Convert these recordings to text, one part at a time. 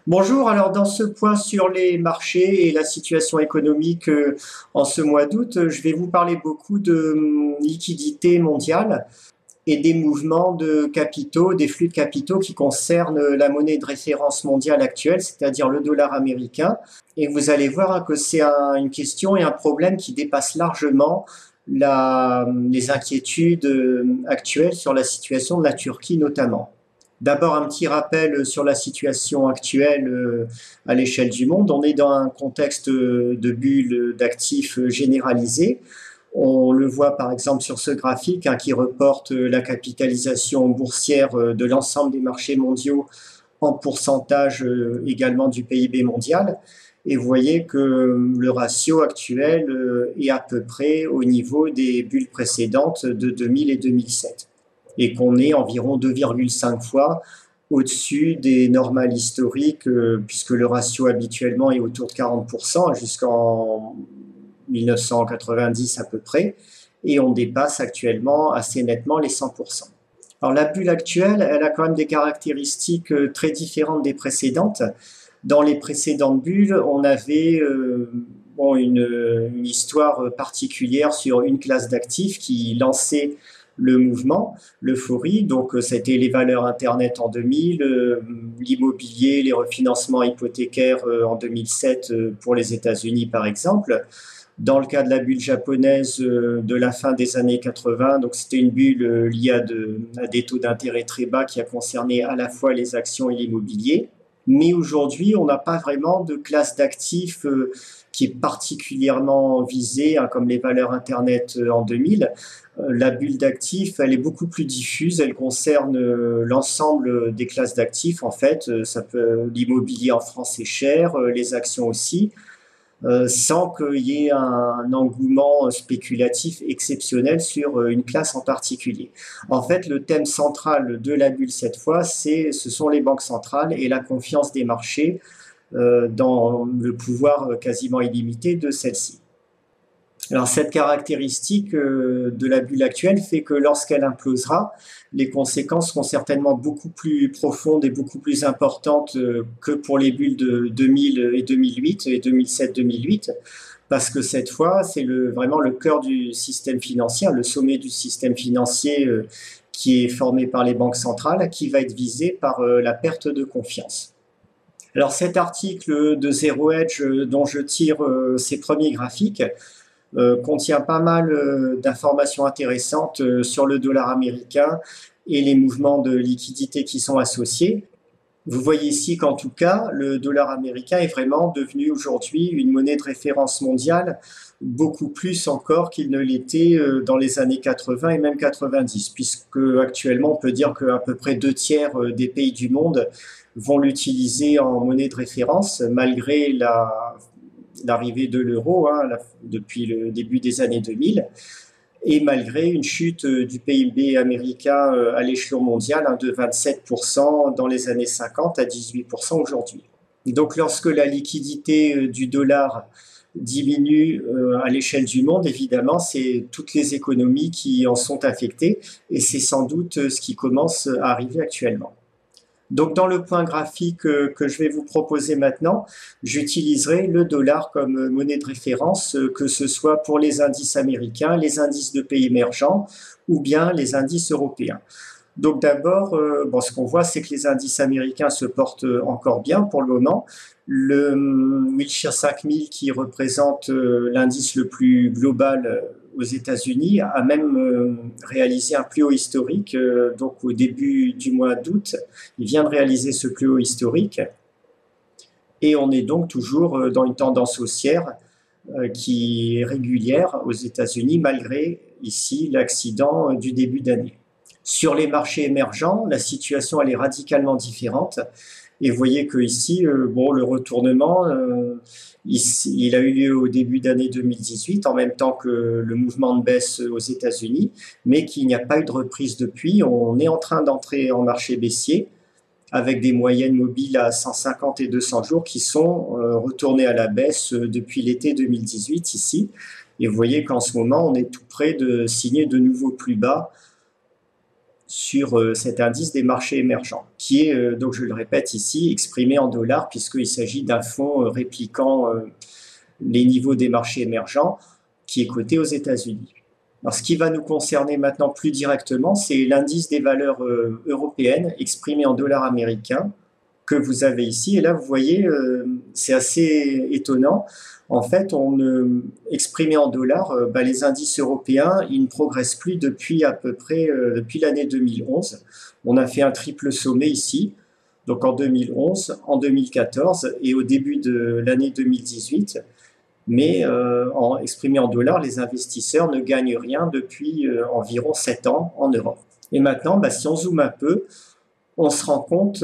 Bonjour, alors dans ce point sur les marchés et la situation économique en ce mois d'août, je vais vous parler beaucoup de liquidité mondiale et des mouvements de capitaux, des flux de capitaux qui concernent la monnaie de référence mondiale actuelle, c'est-à-dire le dollar américain. Et vous allez voir hein, que c'est une question et un problème qui dépasse largement les inquiétudes actuelles sur la situation de la Turquie notamment. D'abord, un petit rappel sur la situation actuelle à l'échelle du monde. On est dans un contexte de bulle d'actifs généralisée. On le voit par exemple sur ce graphique qui reporte la capitalisation boursière de l'ensemble des marchés mondiaux en pourcentage également du PIB mondial. Et vous voyez que le ratio actuel est à peu près au niveau des bulles précédentes de 2000 et 2007 et qu'on est environ 2,5 fois au-dessus des normales historiques, puisque le ratio habituellement est autour de 40% jusqu'en 1990 à peu près, et on dépasse actuellement assez nettement les 100%. Alors la bulle actuelle, elle a quand même des caractéristiques très différentes des précédentes. Dans les précédentes bulles, on avait une histoire particulière sur une classe d'actifs qui lançait le mouvement, l'euphorie. Donc, c'était les valeurs Internet en 2000, l'immobilier, les refinancements hypothécaires en 2007 pour les États-Unis, par exemple. Dans le cas de la bulle japonaise de la fin des années 80, donc c'était une bulle liée à des taux d'intérêt très bas qui a concerné à la fois les actions et l'immobilier. Mais aujourd'hui, on n'a pas vraiment de classe d'actifs qui est particulièrement visée, hein, comme les valeurs Internet en 2000. La bulle d'actifs, elle est beaucoup plus diffuse, elle concerne l'ensemble des classes d'actifs. En fait, l'immobilier en France est cher, les actions aussi, sans qu'il y ait un engouement spéculatif exceptionnel sur une classe en particulier. En fait, le thème central de la bulle cette fois, ce sont les banques centrales et la confiance des marchés dans le pouvoir quasiment illimité de celles-ci. Alors cette caractéristique de la bulle actuelle fait que lorsqu'elle implosera, les conséquences seront certainement beaucoup plus profondes et beaucoup plus importantes que pour les bulles de 2000 et 2008 et 2007-2008, parce que cette fois, c'est vraiment le cœur du système financier, le sommet du système financier qui est formé par les banques centrales, qui va être visé par la perte de confiance. Alors cet article de Zero Hedge dont je tire ces premiers graphiques, contient pas mal d'informations intéressantes sur le dollar américain et les mouvements de liquidité qui sont associés. Vous voyez ici qu'en tout cas, le dollar américain est vraiment devenu aujourd'hui une monnaie de référence mondiale, beaucoup plus encore qu'il ne l'était dans les années 80 et même 90, puisque actuellement on peut dire qu'à peu près 2 tiers des pays du monde vont l'utiliser en monnaie de référence, malgré l'arrivée de l'euro depuis le début des années 2000 et malgré une chute du PIB américain à l'échelon mondial de 27% dans les années 50 à 18% aujourd'hui. Donc lorsque la liquidité du dollar diminue à l'échelle du monde, évidemment, c'est toutes les économies qui en sont affectées et c'est sans doute ce qui commence à arriver actuellement. Donc dans le point graphique que je vais vous proposer maintenant, j'utiliserai le dollar comme monnaie de référence, que ce soit pour les indices américains, les indices de pays émergents ou bien les indices européens. Donc d'abord, ce qu'on voit, c'est que les indices américains se portent encore bien pour le moment. Le Wilshire 5000, qui représente l'indice le plus global aux États-Unis, a même réalisé un plus haut historique. Donc au début du mois d'août, il vient de réaliser ce plus haut historique. Et on est donc toujours dans une tendance haussière qui est régulière aux États-Unis, malgré ici l'accident du début d'année. Sur les marchés émergents, la situation elle est radicalement différente. Et vous voyez que ici, le retournement, il a eu lieu au début d'année 2018, en même temps que le mouvement de baisse aux États-Unis, mais qu'il n'y a pas eu de reprise depuis. On est en train d'entrer en marché baissier, avec des moyennes mobiles à 150 et 200 jours qui sont retournées à la baisse depuis l'été 2018 ici. Et vous voyez qu'en ce moment, on est tout près de signer de nouveaux plus bas sur cet indice des marchés émergents, qui est, donc je le répète ici, exprimé en dollars, puisqu'il s'agit d'un fonds répliquant les niveaux des marchés émergents, qui est coté aux États-Unis. Alors, ce qui va nous concerner maintenant plus directement, c'est l'indice des valeurs européennes exprimé en dollars américains que vous avez ici. Et là, vous voyez, c'est assez étonnant. En fait, exprimé en dollars, les indices européens, ils ne progressent plus depuis à peu près depuis l'année 2011. On a fait un triple sommet ici, donc en 2011, en 2014 et au début de l'année 2018. Mais exprimé en dollars, les investisseurs ne gagnent rien depuis environ 7 ans en Europe. Et maintenant, si on zoome un peu, on se rend compte,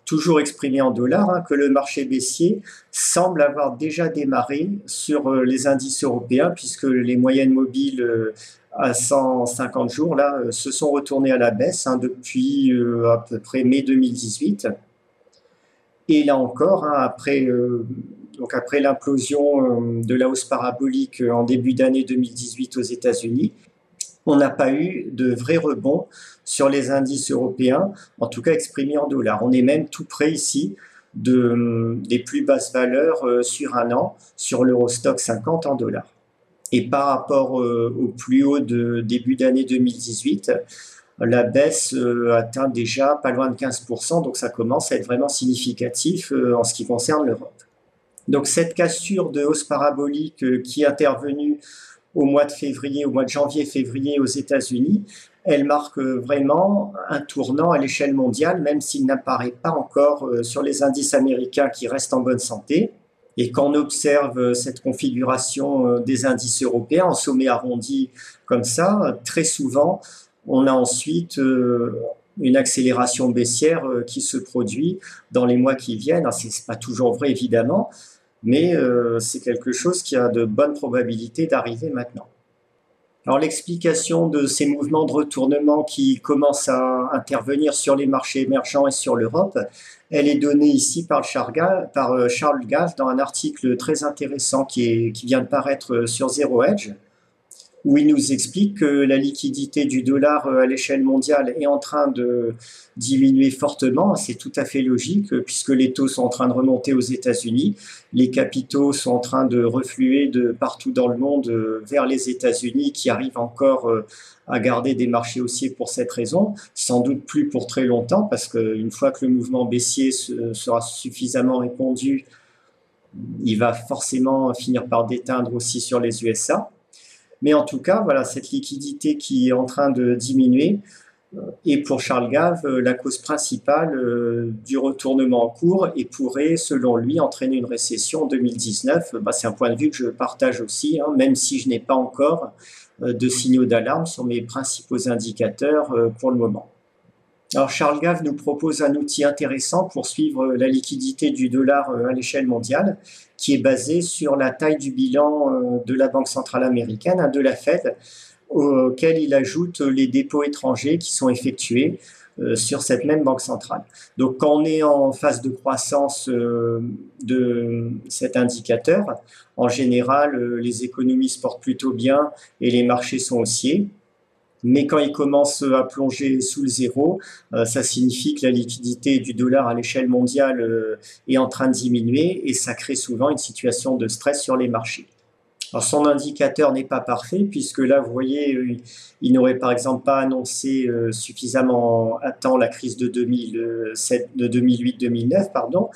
toujours exprimé en dollars, que le marché baissier semble avoir déjà démarré sur les indices européens, puisque les moyennes mobiles à 150 jours là, se sont retournées à la baisse depuis à peu près mai 2018. Et là encore, après l'implosion de la hausse parabolique en début d'année 2018 aux États-Unis, on n'a pas eu de vrai rebond sur les indices européens, en tout cas exprimés en dollars. On est même tout près ici des plus basses valeurs sur un an sur l'Eurostoxx 50 en dollars. Et par rapport au plus haut de début d'année 2018, la baisse atteint déjà pas loin de 15%, donc ça commence à être vraiment significatif en ce qui concerne l'Europe. Donc cette cassure de hausse parabolique qui est intervenue au mois de janvier-février aux États-Unis, elle marque vraiment un tournant à l'échelle mondiale, même s'il n'apparaît pas encore sur les indices américains qui restent en bonne santé. Et quand on observe cette configuration des indices européens en sommet arrondi comme ça, très souvent, on a ensuite une accélération baissière qui se produit dans les mois qui viennent. Ce n'est pas toujours vrai, évidemment, mais c'est quelque chose qui a de bonnes probabilités d'arriver maintenant. Alors l'explication de ces mouvements de retournement qui commencent à intervenir sur les marchés émergents et sur l'Europe, elle est donnée ici par Charles Gave dans un article très intéressant qui vient de paraître sur Zero Hedge, où il nous explique que la liquidité du dollar à l'échelle mondiale est en train de diminuer fortement. C'est tout à fait logique puisque les taux sont en train de remonter aux États-Unis, les capitaux sont en train de refluer de partout dans le monde vers les États-Unis qui arrivent encore à garder des marchés haussiers pour cette raison, sans doute plus pour très longtemps parce qu'une fois que le mouvement baissier sera suffisamment répandu, il va forcément finir par déteindre aussi sur les USA. Mais en tout cas, voilà, cette liquidité qui est en train de diminuer est pour Charles Gave la cause principale du retournement en cours et pourrait, selon lui, entraîner une récession en 2019. C'est un point de vue que je partage aussi, même si je n'ai pas encore de signaux d'alarme sur mes principaux indicateurs pour le moment. Alors Charles Gave nous propose un outil intéressant pour suivre la liquidité du dollar à l'échelle mondiale, qui est basé sur la taille du bilan de la Banque centrale américaine, de la Fed, auquel il ajoute les dépôts étrangers qui sont effectués sur cette même banque centrale. Donc quand on est en phase de croissance de cet indicateur, en général, les économies se portent plutôt bien et les marchés sont haussiers. Mais quand il commence à plonger sous le zéro, ça signifie que la liquidité du dollar à l'échelle mondiale est en train de diminuer et ça crée souvent une situation de stress sur les marchés. Alors son indicateur n'est pas parfait puisque là, vous voyez, il n'aurait par exemple pas annoncé suffisamment à temps la crise de 2008-2009, pardon.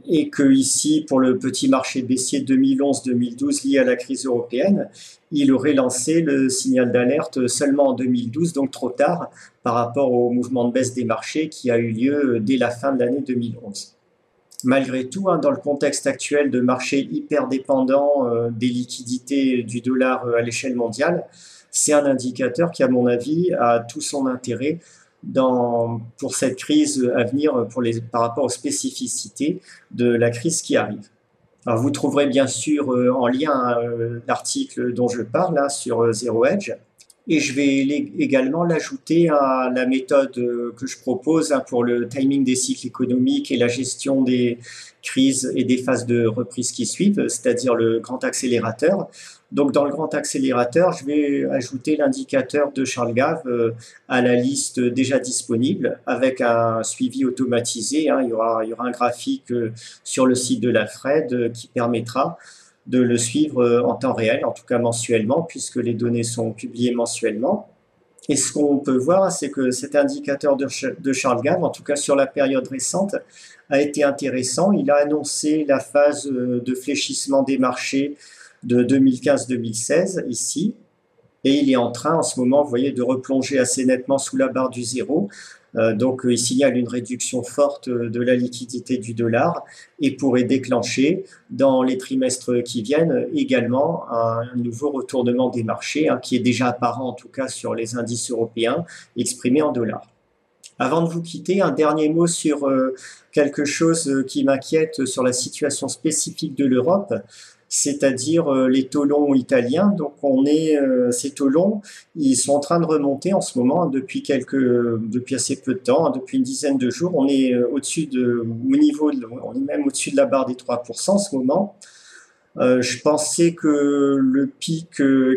Et que ici, pour le petit marché baissier 2011-2012 lié à la crise européenne, il aurait lancé le signal d'alerte seulement en 2012, donc trop tard par rapport au mouvement de baisse des marchés qui a eu lieu dès la fin de l'année 2011. Malgré tout, dans le contexte actuel de marché hyper dépendant des liquidités du dollar à l'échelle mondiale, c'est un indicateur qui, à mon avis, a tout son intérêt pour cette crise à venir par rapport aux spécificités de la crise qui arrive. Alors vous trouverez bien sûr en lien l'article dont je parle là, sur Zero Hedge. Et je vais également l'ajouter à la méthode que je propose pour le timing des cycles économiques et la gestion des crises et des phases de reprise qui suivent, c'est-à-dire le grand accélérateur. Donc dans le grand accélérateur, je vais ajouter l'indicateur de Charles Gave à la liste déjà disponible avec un suivi automatisé. Il y aura un graphique sur le site de la Fred qui permettra de le suivre en temps réel, en tout cas mensuellement, puisque les données sont publiées mensuellement. Et ce qu'on peut voir, c'est que cet indicateur de Charles Gave, en tout cas sur la période récente, a été intéressant. Il a annoncé la phase de fléchissement des marchés de 2015-2016 ici, et il est en train en ce moment, vous voyez, de replonger assez nettement sous la barre du zéro. Donc il signale une réduction forte de la liquidité du dollar et pourrait déclencher dans les trimestres qui viennent également un nouveau retournement des marchés qui est déjà apparent en tout cas sur les indices européens exprimés en dollars. Avant de vous quitter, un dernier mot sur quelque chose qui m'inquiète sur la situation spécifique de l'Europe, c'est-à-dire les taux longs italiens. Donc ces taux longs, ils sont en train de remonter en ce moment depuis assez peu de temps, depuis une dizaine de jours. On est on est même au-dessus de la barre des 3% en ce moment. Je pensais que le pic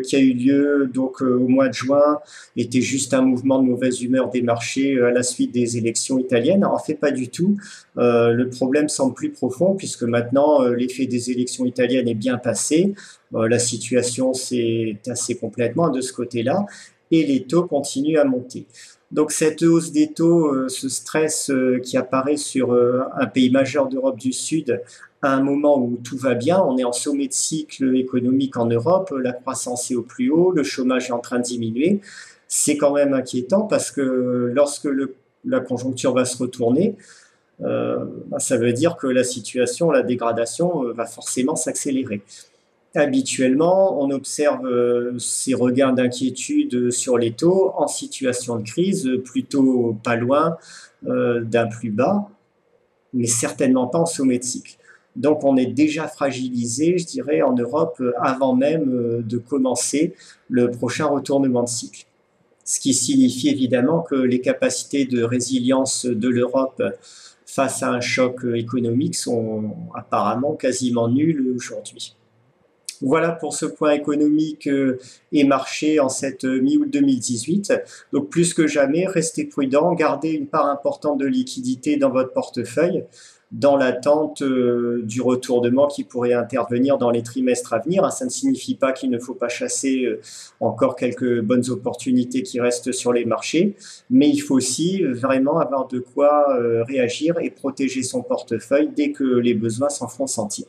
qui a eu lieu au mois de juin était juste un mouvement de mauvaise humeur des marchés à la suite des élections italiennes. En fait, pas du tout. Le problème semble plus profond puisque maintenant l'effet des élections italiennes est bien passé. La situation s'est tassée complètement de ce côté-là et les taux continuent à monter. Donc cette hausse des taux, ce stress qui apparaît sur un pays majeur d'Europe du Sud à un moment où tout va bien, on est en sommet de cycle économique en Europe, la croissance est au plus haut, le chômage est en train de diminuer, c'est quand même inquiétant parce que lorsque la conjoncture va se retourner, ça veut dire que la dégradation va forcément s'accélérer. Habituellement, on observe ces regains d'inquiétude sur les taux en situation de crise, plutôt pas loin d'un plus bas, mais certainement pas en sommet de cycle. Donc on est déjà fragilisé, je dirais, en Europe avant même de commencer le prochain retournement de cycle. Ce qui signifie évidemment que les capacités de résilience de l'Europe face à un choc économique sont apparemment quasiment nulles aujourd'hui. Voilà pour ce point économique et marché en cette mi-août 2018. Donc plus que jamais, restez prudent, gardez une part importante de liquidité dans votre portefeuille dans l'attente du retournement qui pourrait intervenir dans les trimestres à venir. Ça ne signifie pas qu'il ne faut pas chasser encore quelques bonnes opportunités qui restent sur les marchés, mais il faut aussi vraiment avoir de quoi réagir et protéger son portefeuille dès que les besoins s'en font sentir.